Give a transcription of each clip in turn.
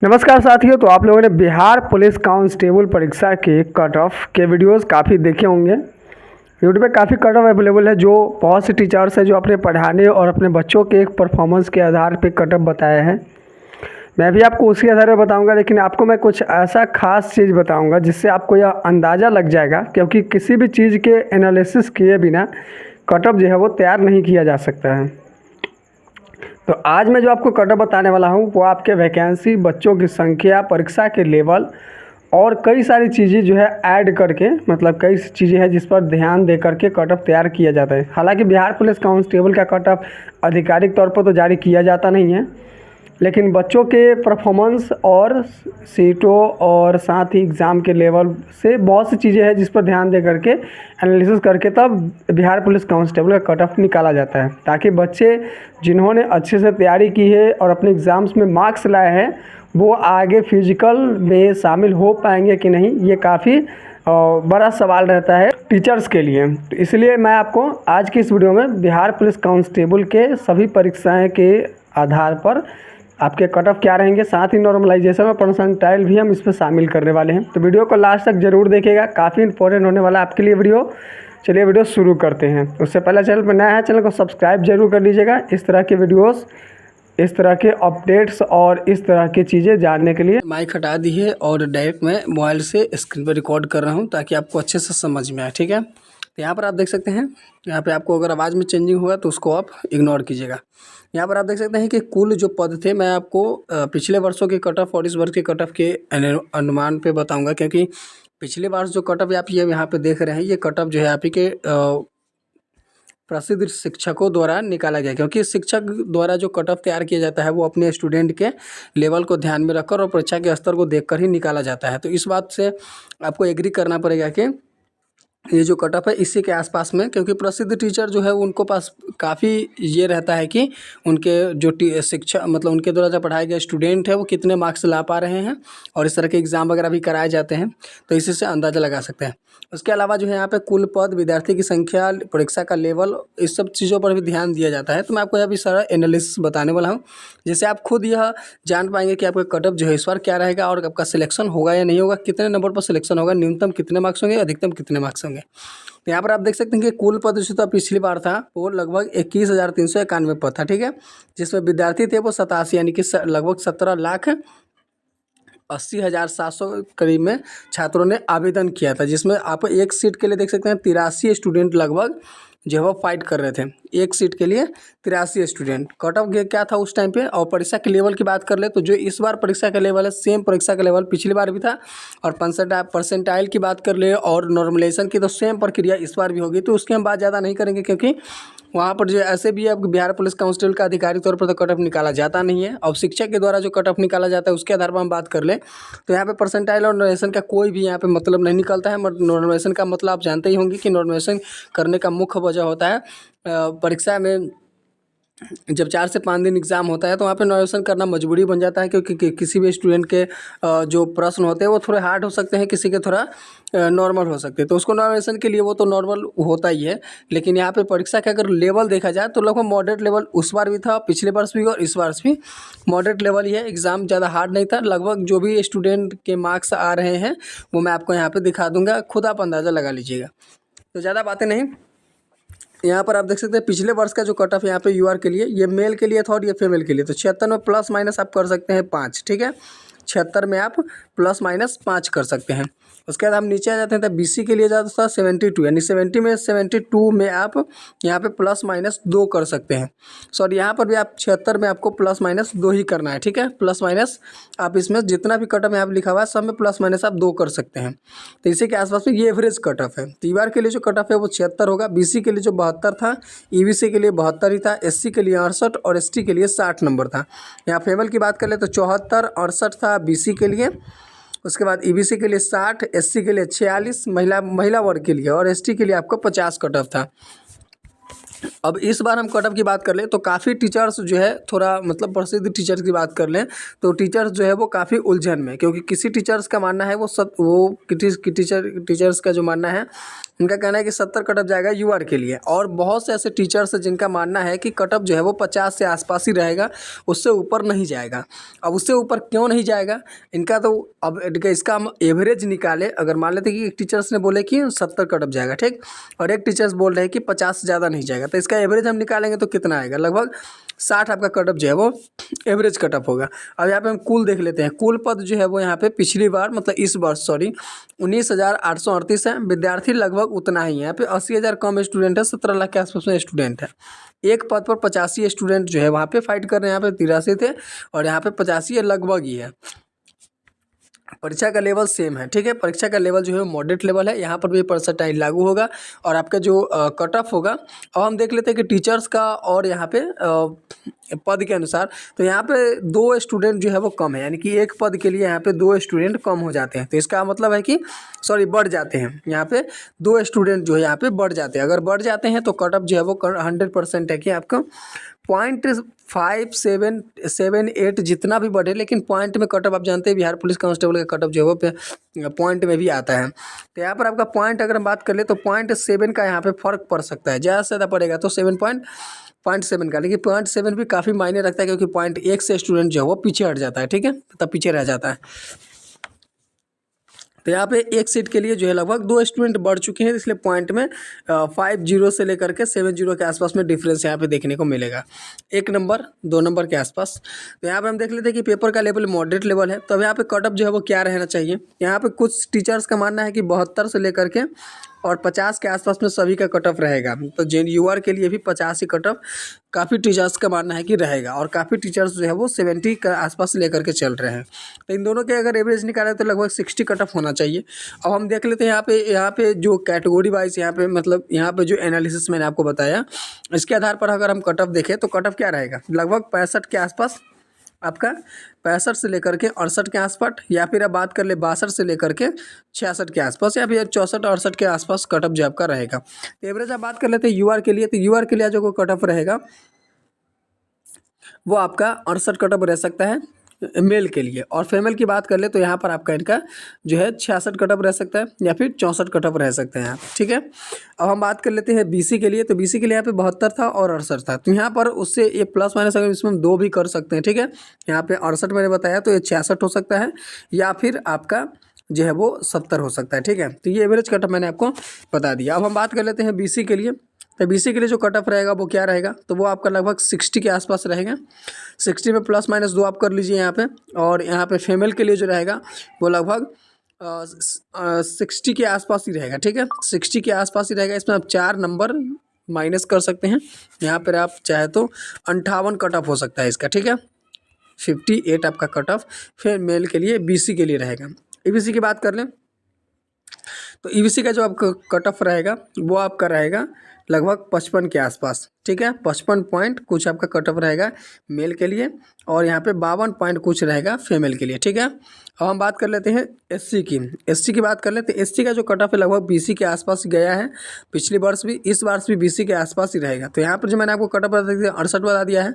नमस्कार साथियों। तो आप लोगों ने बिहार पुलिस कांस्टेबल परीक्षा के कट ऑफ के वीडियोस काफ़ी देखे होंगे। यूट्यूब पे काफ़ी कट ऑफ अवेलेबल है, जो बहुत से टीचर्स हैं जो अपने पढ़ाने और अपने बच्चों के एक परफॉर्मेंस के आधार पे कट ऑफ बताए हैं। मैं भी आपको उसी आधार पर बताऊंगा, लेकिन आपको मैं कुछ ऐसा खास चीज़ बताऊंगा जिससे आपको यह अंदाज़ा लग जाएगा, क्योंकि किसी भी चीज़ के एनालिसिस किए बिना कट ऑफ जो है वो तैयार नहीं किया जा सकता है। तो आज मैं जो आपको कट ऑफ बताने वाला हूँ वो आपके वैकेंसी, बच्चों की संख्या, परीक्षा के लेवल और कई सारी चीज़ें जो है ऐड करके, मतलब कई चीज़ें हैं जिस पर ध्यान दे करके कट ऑफ तैयार किया जाता है। हालांकि बिहार पुलिस कांस्टेबल का कट ऑफ आधिकारिक तौर पर तो जारी किया जाता नहीं है, लेकिन बच्चों के परफॉर्मेंस और सीटों और साथ ही एग्ज़ाम के लेवल से बहुत सी चीज़ें हैं जिस पर ध्यान दे करके एनालिसिस करके तब बिहार पुलिस कांस्टेबल का कट ऑफ निकाला जाता है, ताकि बच्चे जिन्होंने अच्छे से तैयारी की है और अपने एग्ज़ाम्स में मार्क्स लाए हैं वो आगे फिजिकल में शामिल हो पाएंगे कि नहीं, ये काफ़ी बड़ा सवाल रहता है टीचर्स के लिए। तो इसलिए मैं आपको आज की इस वीडियो में बिहार पुलिस कांस्टेबल के सभी परीक्षाएं के आधार पर आपके कट ऑफ क्या रहेंगे, साथ ही नॉर्मलाइजेशन और परसेंटाइल भी हम इसमें शामिल करने वाले हैं। तो वीडियो को लास्ट तक जरूर देखिएगा, काफ़ी इंपॉर्टेंट होने वाला है आपके लिए वीडियो। चलिए वीडियो शुरू करते हैं। उससे पहले चैनल पर नया है, चैनल को सब्सक्राइब जरूर कर लीजिएगा। इस तरह के वीडियोस, इस तरह के अपडेट्स और इस तरह की चीज़ें जानने के लिए माइक हटा दी है और डायरेक्ट मैं मोबाइल से स्क्रीन पर रिकॉर्ड कर रहा हूं ताकि आपको अच्छे से समझ में आए। ठीक है, तो यहाँ पर आप देख सकते हैं, यहाँ पे आपको अगर आवाज़ में चेंजिंग होगा तो उसको आप इग्नोर कीजिएगा। यहाँ पर आप देख सकते हैं कि कुल जो पद थे, मैं आपको पिछले वर्षों के कट ऑफ और इस वर्ष के कट ऑफ के अनुमान पे बताऊँगा, क्योंकि पिछले वर्ष जो कट ऑफ आप ये यहाँ पे देख रहे हैं, ये कट ऑफ जो है आप ही के प्रसिद्ध शिक्षकों द्वारा निकाला गया, क्योंकि शिक्षक द्वारा जो कट ऑफ तैयार किया जाता है वो अपने स्टूडेंट के लेवल को ध्यान में रखकर और परीक्षा के स्तर को देखकर ही निकाला जाता है। तो इस बात से आपको एग्री करना पड़ेगा कि ये जो कट ऑफ है इसी के आसपास में, क्योंकि प्रसिद्ध टीचर जो है उनको पास काफ़ी ये रहता है कि उनके जो शिक्षा मतलब उनके द्वारा जो पढ़ाए गए स्टूडेंट है वो कितने मार्क्स ला पा रहे हैं, और इस तरह के एग्ज़ाम वगैरह भी कराए जाते हैं, तो इसी से अंदाज़ा लगा सकते हैं। उसके अलावा जो है यहाँ पे कुल पद, विद्यार्थी की संख्या, परीक्षा का लेवल, इस सब चीज़ों पर भी ध्यान दिया जाता है। तो मैं आपको अभी सारा एनालिसिस बताने वाला हूँ, जिससे आप खुद यह जान पाएंगे कि आपका कट ऑफ जो है इस बार क्या रहेगा और आपका सिलेक्शन होगा या नहीं होगा, कितने नंबर पर सिलेक्शन होगा, न्यूनतम कितने मार्क्स होंगे, अधिकतम कितने मार्क्स होंगे। तो यहाँ पर आप देख सकते हैं कि कुल पद जो था पिछली बार था वो लगभग 21,391 पद था। ठीक है, जिसमें विद्यार्थी थे वो 87, यानी कि लगभग 17,80,700 करीब में छात्रों ने आवेदन किया था, जिसमें आप एक सीट के लिए देख सकते हैं 83 स्टूडेंट लगभग जो है वो फाइट कर रहे थे। एक सीट के लिए 83 स्टूडेंट। कट ऑफ क्या था उस टाइम पे। और परीक्षा के लेवल की बात कर ले तो जो इस बार परीक्षा का लेवल है, सेम परीक्षा का लेवल पिछली बार भी था। और परसेंटाइल की बात कर ले और नॉर्मलाइजेशन की, तो सेम प्रक्रिया इस बार भी होगी, तो उसकी हम बात ज़्यादा नहीं करेंगे, क्योंकि वहाँ पर जो ऐसे भी अब बिहार पुलिस कांस्टेबल का आधिकारिक तौर पर तो कट ऑफ निकाला जाता नहीं है। अब शिक्षक के द्वारा जो कट ऑफ निकाला जाता है उसके आधार पर हम बात कर लें तो यहाँ पे परसेंटाइल और नॉर्मलाइजेशन का कोई भी यहाँ पे मतलब नहीं निकलता है। नॉर्मलाइजेशन का मतलब आप जानते ही होंगे कि नॉर्मलाइजेशन करने का मुख्य वजह होता है परीक्षा में जब 4 से 5 दिन एग्ज़ाम होता है तो वहाँ पे नॉर्मलाइजेशन करना मजबूरी बन जाता है, क्योंकि किसी भी स्टूडेंट के जो प्रश्न होते हैं वो थोड़े हार्ड हो सकते हैं, किसी के थोड़ा नॉर्मल हो सकते हैं, तो उसको नॉर्मलाइजेशन के लिए वो तो नॉर्मल होता ही है। लेकिन यहाँ पे परीक्षा का अगर लेवल देखा जाए तो लगभग मॉडरेट लेवल उस बार भी था, पिछले वर्ष भी और इस वर्ष भी मॉडरेट लेवल ही है। एग्ज़ाम ज़्यादा हार्ड नहीं था। लगभग जो भी स्टूडेंट के मार्क्स आ रहे हैं वो मैं आपको यहाँ पर दिखा दूँगा, खुद आप अंदाज़ा लगा लीजिएगा। तो ज़्यादा बातें नहीं, यहाँ पर आप देख सकते हैं पिछले वर्ष का जो कट ऑफ यहाँ पे यूआर के लिए, ये मेल के लिए था और ये फीमेल के लिए। तो 76 में प्लस माइनस आप कर सकते हैं 5। ठीक है, 76 में आप प्लस माइनस 5 कर सकते हैं। उसके बाद हम नीचे आ जाते हैं तो बीसी के लिए जाता था 72, यानी 70 में 72 में आप यहाँ पे प्लस माइनस 2 कर सकते हैं। सॉरी, यहाँ पर भी आप 76 में आपको प्लस माइनस 2 ही करना है। ठीक है, प्लस माइनस आप इसमें जितना भी कट ऑफ यहाँ पर लिखा हुआ है सब में प्लस माइनस आप 2 कर सकते हैं। तो इसी के आसपास में ये एवरेज कट ऑफ है। तो यूआर के लिए जो कट ऑफ है वो 76 होगा। बीसी के लिए जो 72 था, ईबीसी के लिए 72 ही था, एससी के लिए 68 और एसटी के लिए 60 नंबर था। यहाँ फीमेल की बात कर ले तो 74, 68 था बीसी के लिए। उसके बाद ईबीसी के लिए 60, एससी के लिए 46, महिला वर्ग के लिए, और एसटी के लिए आपको 50 कट ऑफ था। अब इस बार हम कट ऑफ की बात कर लें तो काफ़ी टीचर्स जो है थोड़ा मतलब प्रसिद्ध टीचर्स की बात कर लें तो टीचर्स जो है वो काफ़ी उलझन में, क्योंकि किसी टीचर्स का मानना है वो टीचर्स का जो मानना है उनका कहना है कि 70 कट ऑफ जाएगा यूआर के लिए, और बहुत से ऐसे टीचर्स हैं जिनका मानना है कि कट ऑफ जो है वो 50 से आसपास ही रहेगा, उससे ऊपर नहीं जाएगा। अब उससे ऊपर क्यों नहीं जाएगा इनका, तो अब इसका हम एवरेज निकाले, अगर मान लेते कि एक टीचर्स ने बोले कि 70 कट ऑफ जाएगा, ठीक, और एक टीचर्स बोल रहे हैं कि 50 से ज़्यादा नहीं जाएगा, तो इसका एवरेज हम निकालेंगे तो कितना आएगा, लगभग 60 आपका कट ऑफ जो है वो एवरेज कट ऑफ होगा। अब यहाँ पे हम कुल देख लेते हैं, कुल पद जो है वो यहाँ पे पिछली बार मतलब इस वर्ष 19,838 है, विद्यार्थी लगभग उतना ही है, यहाँ पे 80,000 कम स्टूडेंट है, 17 लाख के आसपास में स्टूडेंट है। एक पद पर 85 स्टूडेंट जो है वहाँ पे फाइट कर रहे हैं, यहाँ पे 83 थे और यहाँ पे 85 लगभग ही है। परीक्षा का लेवल सेम है, ठीक है, परीक्षा का लेवल जो है मॉडरेट लेवल है, यहाँ पर भी परसेंटाइल लागू होगा और आपका जो कट ऑफ होगा। अब हम देख लेते हैं कि टीचर्स का और यहाँ पे पद के अनुसार, तो यहाँ पे 2 स्टूडेंट जो है वो कम है, यानी कि एक पद के लिए यहाँ पे 2 स्टूडेंट कम हो जाते हैं, तो इसका मतलब है कि बढ़ जाते हैं, यहाँ पे 2 स्टूडेंट जो है यहाँ पे बढ़ जाते हैं। अगर बढ़ जाते हैं तो कट ऑफ जो है वो 100% है कि आपका 0.5778 जितना भी बढ़े, लेकिन पॉइंट में कट ऑफ आप जानते हैं बिहार पुलिस कांस्टेबल का कट ऑफ जो है वो पॉइंट में भी आता है। तो यहाँ पर आपका पॉइंट अगर हम बात कर ले तो 0.7 का यहाँ पे फ़र्क पड़ सकता है, ज़्यादा से ज़्यादा पड़ेगा तो 0.7 का, लेकिन 0.7 भी काफ़ी मायने रखता है, क्योंकि 0.1 से स्टूडेंट जो है वो पीछे हट जाता है, ठीक है, तब पीछे रह जाता है। तो यहाँ पे एक सीट के लिए जो है लगभग 2 स्टूडेंट बढ़ चुके हैं, इसलिए पॉइंट में 50 से लेकर के 70 के आसपास में डिफरेंस यहाँ पे देखने को मिलेगा, 1 नंबर 2 नंबर के आसपास। तो यहाँ पे हम देख लेते हैं कि पेपर का लेवल मॉडरेट लेवल है, तो अब यहाँ पे कट ऑफ जो है वो क्या रहना चाहिए। यहाँ पे कुछ टीचर्स का मानना है कि 72 से लेकर के और 50 के आसपास में सभी का कट ऑफ रहेगा, तो JNUR के लिए भी 50 ही कट ऑफ काफ़ी टीचर्स का मानना है कि रहेगा, और काफ़ी टीचर्स जो है वो 70 के आसपास लेकर के चल रहे हैं। तो इन दोनों के अगर एवरेज निकालें तो लगभग 60 कट ऑफ होना चाहिए। अब हम देख लेते हैं यहाँ पे जो कैटेगरी वाइज यहाँ पे मतलब यहाँ पे जो एनालिसिस मैंने आपको बताया, इसके आधार पर अगर हम कट ऑफ देखें तो कट ऑफ क्या रहेगा, लगभग 65 के आसपास आपका, 65 से लेकर के 68 के आसपास, या फिर आप बात कर ले 62 से लेकर के 66 के आसपास, या फिर 64-68 के आसपास कट ऑफ जो आपका रहेगा। तो एवरेज आप बात कर लेते हैं यूआर के लिए, तो यूआर के लिए जो कट ऑफ रहेगा वो आपका 68 कट ऑफ रह सकता है मेल के लिए, और फीमेल की बात कर ले तो यहाँ पर आपका इनका जो है 66 कट ऑफ रह सकता है, या फिर 64 कट ऑफ रह सकते हैं, ठीक है। अब हम बात कर लेते हैं BC के लिए, तो BC के लिए यहाँ पे 72 था और 68 था, तो यहाँ पर उससे ये प्लस माइनस अगर इसमें हम 2 भी कर सकते हैं, ठीक है। यहाँ पे 68 मैंने बताया, तो ये 66 हो सकता है, या फिर आपका जो है वो 70 हो सकता है, ठीक है। तो ये एवरेज कट ऑफ मैंने आपको बता दिया। अब हम बात कर लेते हैं BC के लिए, तो BC के लिए जो कट ऑफ रहेगा वो क्या रहेगा, तो वो आपका लगभग 60 के आसपास रहेगा, 60 में प्लस माइनस 2 आप कर लीजिए यहाँ पे, और यहाँ पे फीमेल के लिए जो रहेगा वो लगभग 60 के आसपास ही रहेगा, ठीक है, 60 के आसपास ही रहेगा। इसमें आप 4 नंबर माइनस कर सकते हैं, यहाँ पर आप चाहे तो 58 कट ऑफ हो सकता है इसका, ठीक है, 58 आपका कट ऑफ फिर मेल के लिए BC के लिए रहेगा। EBC की बात कर लें तो EBC का जो आपका कट ऑफ रहेगा वो आपका रहेगा लगभग 55 के आसपास, ठीक है, 55 पॉइंट कुछ आपका कट ऑफ रहेगा मेल के लिए, और यहाँ पे 52 पॉइंट कुछ रहेगा फीमेल के लिए, ठीक है। अब हम बात कर लेते हैं SC की बात कर लेते हैं। SC का जो कट ऑफ है लगभग BC के आसपास गया है, पिछली वर्ष भी, इस वर्ष भी BC के आसपास ही रहेगा। तो यहाँ पर जो मैंने आपको कट ऑफ बता दिया 68 बता दिया है,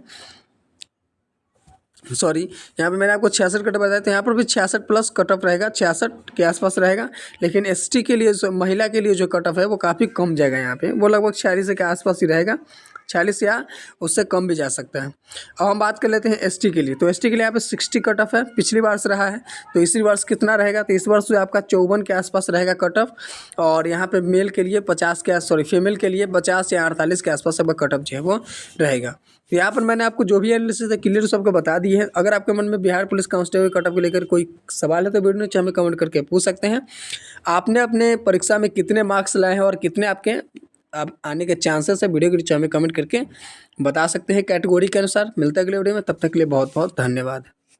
सॉरी यहाँ पे मैंने आपको 66 कट ऑफ बताया, तो यहाँ पर भी 66 प्लस कट ऑफ रहेगा, 66 के आसपास रहेगा। लेकिन ST के लिए महिला के लिए जो कट ऑफ है वो काफ़ी कम जाएगा, यहाँ पे वो लगभग 46 के आसपास ही रहेगा, 46 या उससे कम भी जा सकता है। अब हम बात कर लेते हैं ST के लिए, तो ST के लिए यहाँ पे 60 कट ऑफ है, पिछली वर्ष रहा है, तो इसी वर्ष कितना रहेगा, तो इस वर्ष जो आपका 54 के आसपास रहेगा कट ऑफ, और यहाँ पे मेल के लिए 50 के फीमेल के लिए 50 या 48 के आसपास आपका कट ऑफ जो है वो रहेगा। तो यहाँ पर मैंने आपको जो भी एनालिसिस है क्लियर सबको बता दी है। अगर आपके मन में Bihar police constable cut off को लेकर कोई सवाल है तो वीडियो नीचे हमें कमेंट करके पूछ सकते हैं। आपने अपने परीक्षा में कितने मार्क्स लाए हैं और कितने आपके आने के चांसेस है, वीडियो के नीचे हमें कमेंट करके बता सकते हैं कैटेगरी के अनुसार। मिलते हैं अगले वीडियो में, तब तक के लिए बहुत बहुत धन्यवाद।